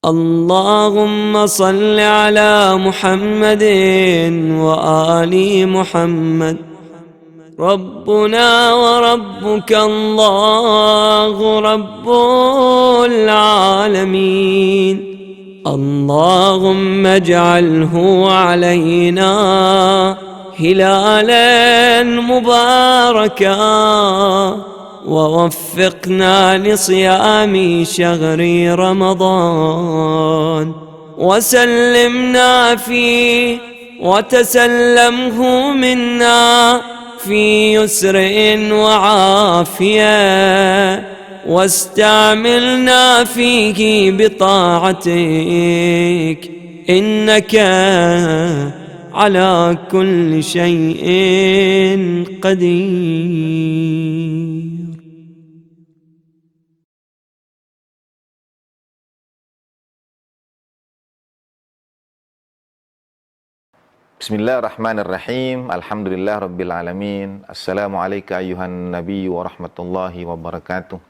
اللهم صل على محمد وآل محمد. ربنا وربك الله رب العالمين. اللهم اجعله علينا هلالا مباركا، ووفقنا لصيام شهر رمضان، وسلمنا فيه وتسلمه منا في يسر وعافية، واستعملنا فيه بطاعتك، إنك على كل شيء قدير. Bismillahirrahmanirrahim. Alhamdulillah rabbil alamin. Assalamualaikum ayuhan nabi wa rahmatullahi wa barakatuh.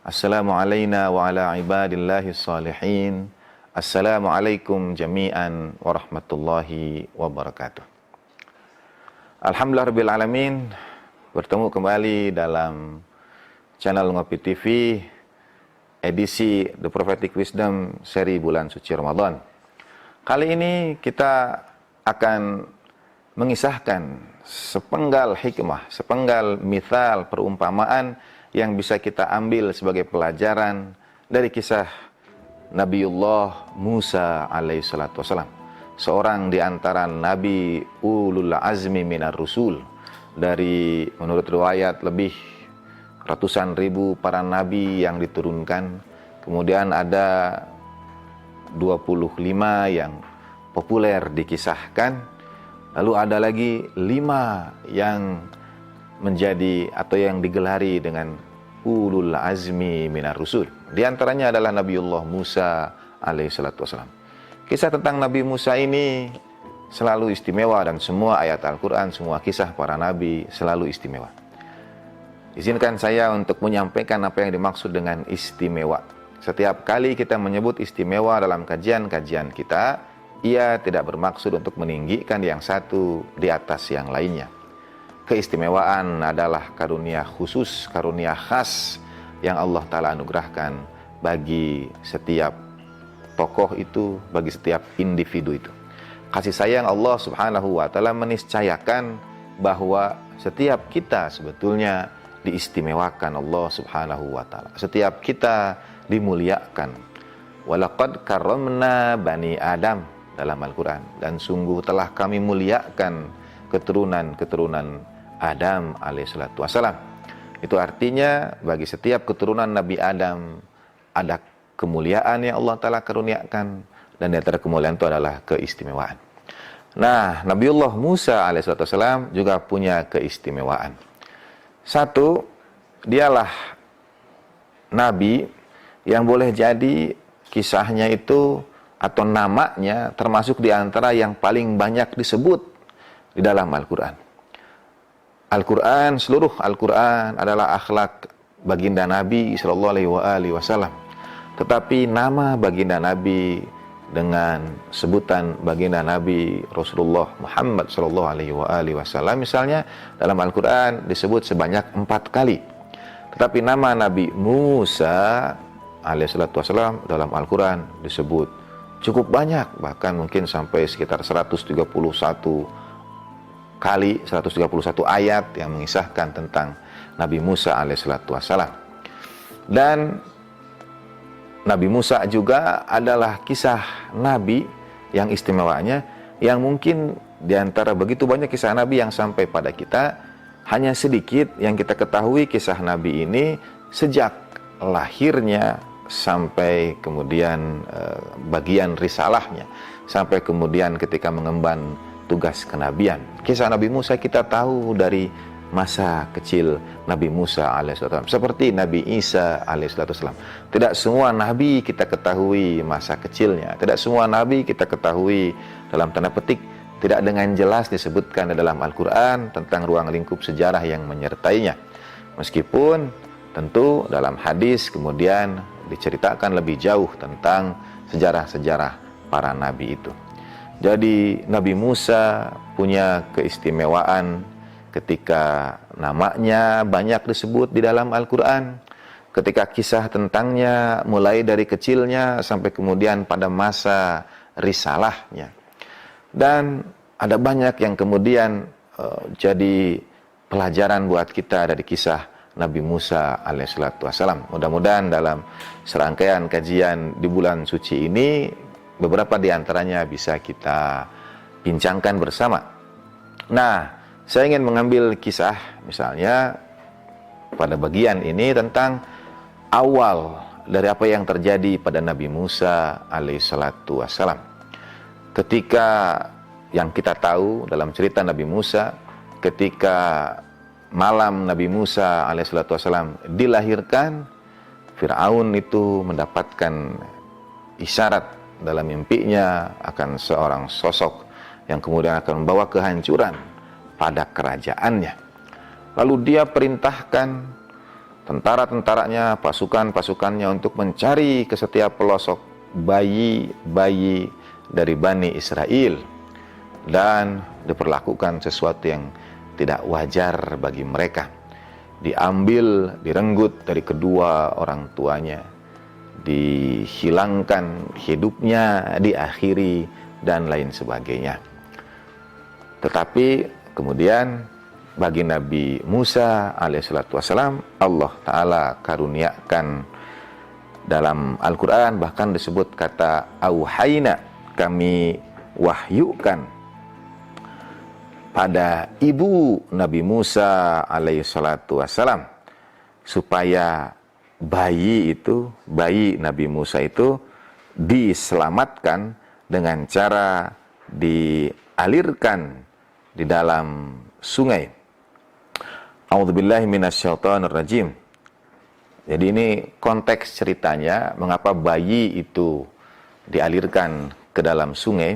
Assalamu alayna wa ala ibadillahi salihin. Assalamualaikum jami'an wa rahmatullahi wa barakatuh. Alhamdulillah rabbil alamin. Bertemu kembali dalam channel Ngopi TV edisi The Prophetic Wisdom seri bulan suci Ramadan. Kali ini kita akan mengisahkan sepenggal hikmah, sepenggal mithal perumpamaan yang bisa kita ambil sebagai pelajaran dari kisah Nabiullah Musa alaihissalatu wassalam, seorang di antara nabi ulul azmi minar rusul. Dari menurut riwayat lebih ratusan ribu para nabi yang diturunkan, kemudian ada 25 yang populer dikisahkan, lalu ada lagi 5 yang menjadi atau yang digelari dengan ulul azmi minar rusul. Di antaranya adalah Nabiullah Musa alaihissalatu wassalam. Kisah tentang Nabi Musa ini selalu istimewa, dan semua ayat Al-Quran, semua kisah para nabi selalu istimewa. Izinkan saya untuk menyampaikan apa yang dimaksud dengan istimewa. Setiap kali kita menyebut istimewa dalam kajian-kajian kita, ia tidak bermaksud untuk meninggikan yang satu di atas yang lainnya. Keistimewaan adalah karunia khusus, karunia khas yang Allah Ta'ala anugerahkan bagi setiap tokoh itu, bagi setiap individu itu. Kasih sayang Allah Subhanahu wa Ta'ala meniscayakan bahwa setiap kita sebetulnya diistimewakan Allah Subhanahu wa Ta'ala. Setiap kita dimuliakan. Walaqad karramna bani Adam dalam Al-Quran, dan sungguh telah kami muliakan keturunan-keturunan Adam alaihissalatu wassalam. Itu artinya bagi setiap keturunan Nabi Adam ada kemuliaan yang Allah Ta'ala karuniakan, dan di antara kemuliaan itu adalah keistimewaan. Nah, Nabiullah Musa alaihissalatu wassalam juga punya keistimewaan. Satu, dialah Nabi yang boleh jadi kisahnya itu atau namanya termasuk di antara yang paling banyak disebut di dalam Al-Quran. Al-Quran, seluruh Al-Quran adalah akhlak baginda Nabi sallallahu alaihi wasallam. Tetapi nama baginda Nabi dengan sebutan baginda Nabi Rasulullah Muhammad sallallahu alaihi wasallam misalnya dalam Al-Quran disebut sebanyak 4 kali. Tetapi nama Nabi Musa alaihissalatu wassalam dalam Al-Quran disebut cukup banyak, bahkan mungkin sampai sekitar 131 kali, 131 ayat yang mengisahkan tentang Nabi Musa alaihissalatu wassalam. Dan Nabi Musa juga adalah kisah Nabi yang istimewanya, yang mungkin diantara begitu banyak kisah Nabi yang sampai pada kita, hanya sedikit yang kita ketahui kisah Nabi ini sejak lahirnya sampai kemudian bagian risalahnya, sampai kemudian ketika mengemban tugas kenabian. Kisah Nabi Musa kita tahu dari masa kecil Nabi Musa alaihissalam, seperti Nabi Isa alaihissalam. Tidak semua nabi kita ketahui masa kecilnya, tidak semua nabi kita ketahui dalam tanda petik, tidak dengan jelas disebutkan dalam Al-Quran tentang ruang lingkup sejarah yang menyertainya. Meskipun tentu dalam hadis kemudian diceritakan lebih jauh tentang sejarah-sejarah para nabi itu. Jadi Nabi Musa punya keistimewaan ketika namanya banyak disebut di dalam Al-Quran, ketika kisah tentangnya mulai dari kecilnya sampai kemudian pada masa risalahnya. Dan ada banyak yang kemudian jadi pelajaran buat kita dari kisah Nabi Musa alaihissalatu wassalam. Mudah-mudahan dalam serangkaian kajian di bulan suci ini, beberapa di antaranya bisa kita bincangkan bersama. Nah, saya ingin mengambil kisah misalnya pada bagian ini tentang awal dari apa yang terjadi pada Nabi Musa alaihissalatu wassalam. Ketika yang kita tahu dalam cerita Nabi Musa, ketika malam Nabi Musa alaihissalatu wassalam dilahirkan, Fir'aun itu mendapatkan isyarat dalam mimpinya akan seorang sosok yang kemudian akan membawa kehancuran pada kerajaannya. Lalu dia perintahkan tentara-tentaranya, pasukan-pasukannya untuk mencari ke setiap pelosok bayi-bayi dari Bani Israel, dan diperlakukan sesuatu yang tidak wajar bagi mereka. Diambil, direnggut dari kedua orang tuanya, dihilangkan hidupnya, diakhiri, dan lain sebagainya. Tetapi kemudian bagi Nabi Musa alaihissalatu wassalam, Allah Ta'ala karuniakan dalam Al-Quran, bahkan disebut kata auhayna, kami wahyukan pada ibu Nabi Musa alaihissalatu wassalam, supaya bayi Nabi Musa itu diselamatkan dengan cara dialirkan di dalam sungai. A'udzubillahi minasyaitonirrajim. Jadi ini konteks ceritanya mengapa bayi itu dialirkan ke dalam sungai.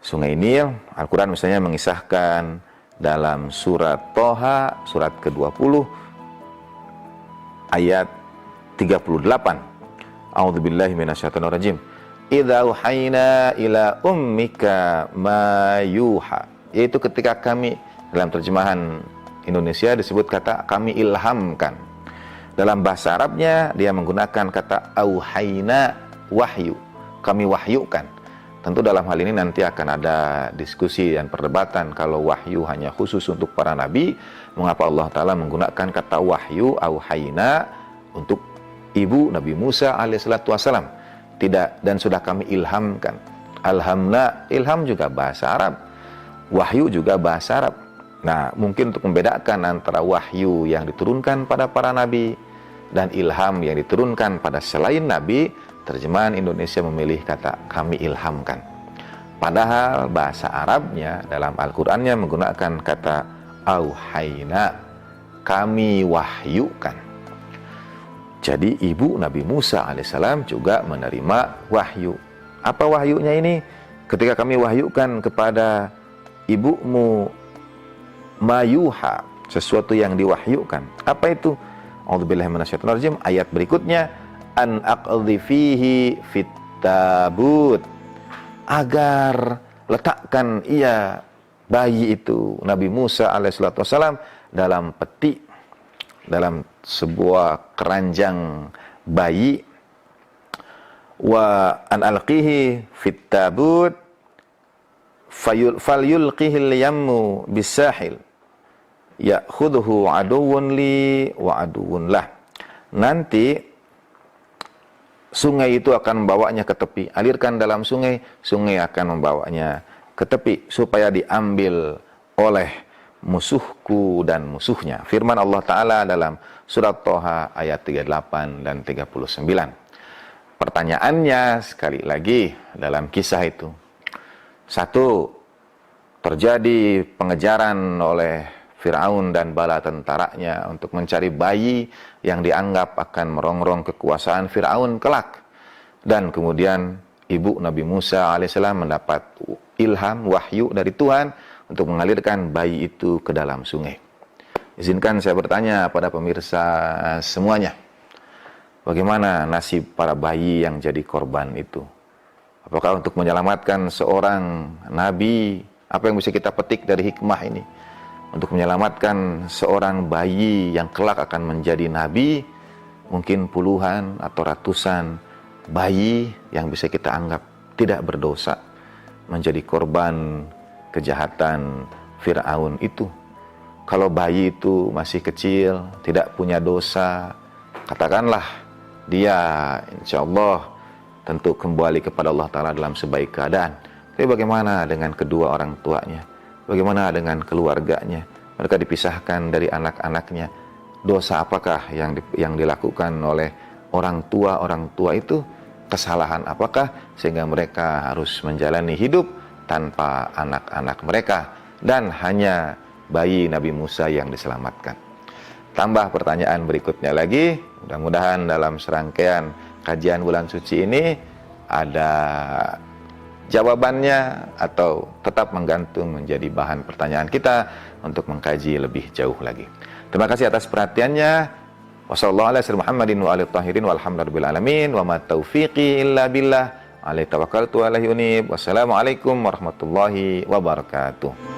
Sungai Nil, Al-Quran misalnya mengisahkan dalam surat Toha, surat ke-20, ayat 38. A'udzubillahi minasyaitonirrajim. Idza uhaina ila ummika ma yuha. Yaitu ketika kami, dalam terjemahan Indonesia disebut kata kami ilhamkan. Dalam bahasa Arabnya dia menggunakan kata auhaina, wahyu. Kami wahyukan. Tentu dalam hal ini nanti akan ada diskusi dan perdebatan, kalau wahyu hanya khusus untuk para nabi, mengapa Allah Ta'ala menggunakan kata wahyu, auhayna, untuk ibu Nabi Musa alaihissalatu wassalam. Tidak, dan sudah kami ilhamkan. Alhamna, ilham juga bahasa Arab, wahyu juga bahasa Arab. Nah, mungkin untuk membedakan antara wahyu yang diturunkan pada para nabi dan ilham yang diturunkan pada selain nabi, terjemahan Indonesia memilih kata kami ilhamkan. Padahal bahasa Arabnya dalam Al-Qur'annya menggunakan kata auhayna, kami wahyukan. Jadi ibu Nabi Musa alaihissalam juga menerima wahyu. Apa wahyunya ini? Ketika kami wahyukan kepada ibumu mayuha, sesuatu yang diwahyukan. Apa itu? A'udzubillahi minasyaitonirrajim. Ayat berikutnya, an aqdhifihi fit tabut, agar letakkan ia bayi itu Nabi Musa alaihissalatu wassalam dalam peti, dalam sebuah keranjang bayi. Wa an alqihi fit tabut falyulqihil yammu bisahil ya'khudhuhu aduwwun li wa aduwwun lah. Nanti sungai itu akan membawanya ke tepi, alirkan dalam sungai, sungai akan membawanya ke tepi supaya diambil oleh musuhku dan musuhnya. Firman Allah Ta'ala dalam surat Toha ayat 38 dan 39. Pertanyaannya sekali lagi dalam kisah itu, satu, terjadi pengejaran oleh Fir'aun dan bala tentaranya untuk mencari bayi yang dianggap akan merongrong kekuasaan Fir'aun kelak. Dan kemudian ibu Nabi Musa alaihissalam mendapat ilham, wahyu dari Tuhan untuk mengalirkan bayi itu ke dalam sungai. Izinkan saya bertanya pada pemirsa semuanya, Bagaimana nasib para bayi yang jadi korban itu? Apakah untuk menyelamatkan seorang nabi, apa yang bisa kita petik dari hikmah ini? Untuk menyelamatkan seorang bayi yang kelak akan menjadi nabi, mungkin puluhan atau ratusan bayi yang bisa kita anggap tidak berdosa menjadi korban kejahatan Fir'aun itu. Kalau bayi itu masih kecil, tidak punya dosa, katakanlah dia insya Allah tentu kembali kepada Allah Ta'ala dalam sebaik keadaan. Tapi bagaimana dengan kedua orang tuanya? Bagaimana dengan keluarganya? Mereka dipisahkan dari anak-anaknya. Dosa apakah yang dilakukan oleh orang tua itu? Kesalahan apakah sehingga mereka harus menjalani hidup tanpa anak-anak mereka? Dan hanya bayi Nabi Musa yang diselamatkan. Tambah pertanyaan berikutnya lagi, mudah-mudahan dalam serangkaian kajian bulan suci ini ada jawabannya atau tetap menggantung menjadi bahan pertanyaan kita untuk mengkaji lebih jauh lagi. Terima kasih atas perhatiannya. Wassalamualaikum warahmatullahi wabarakatuh.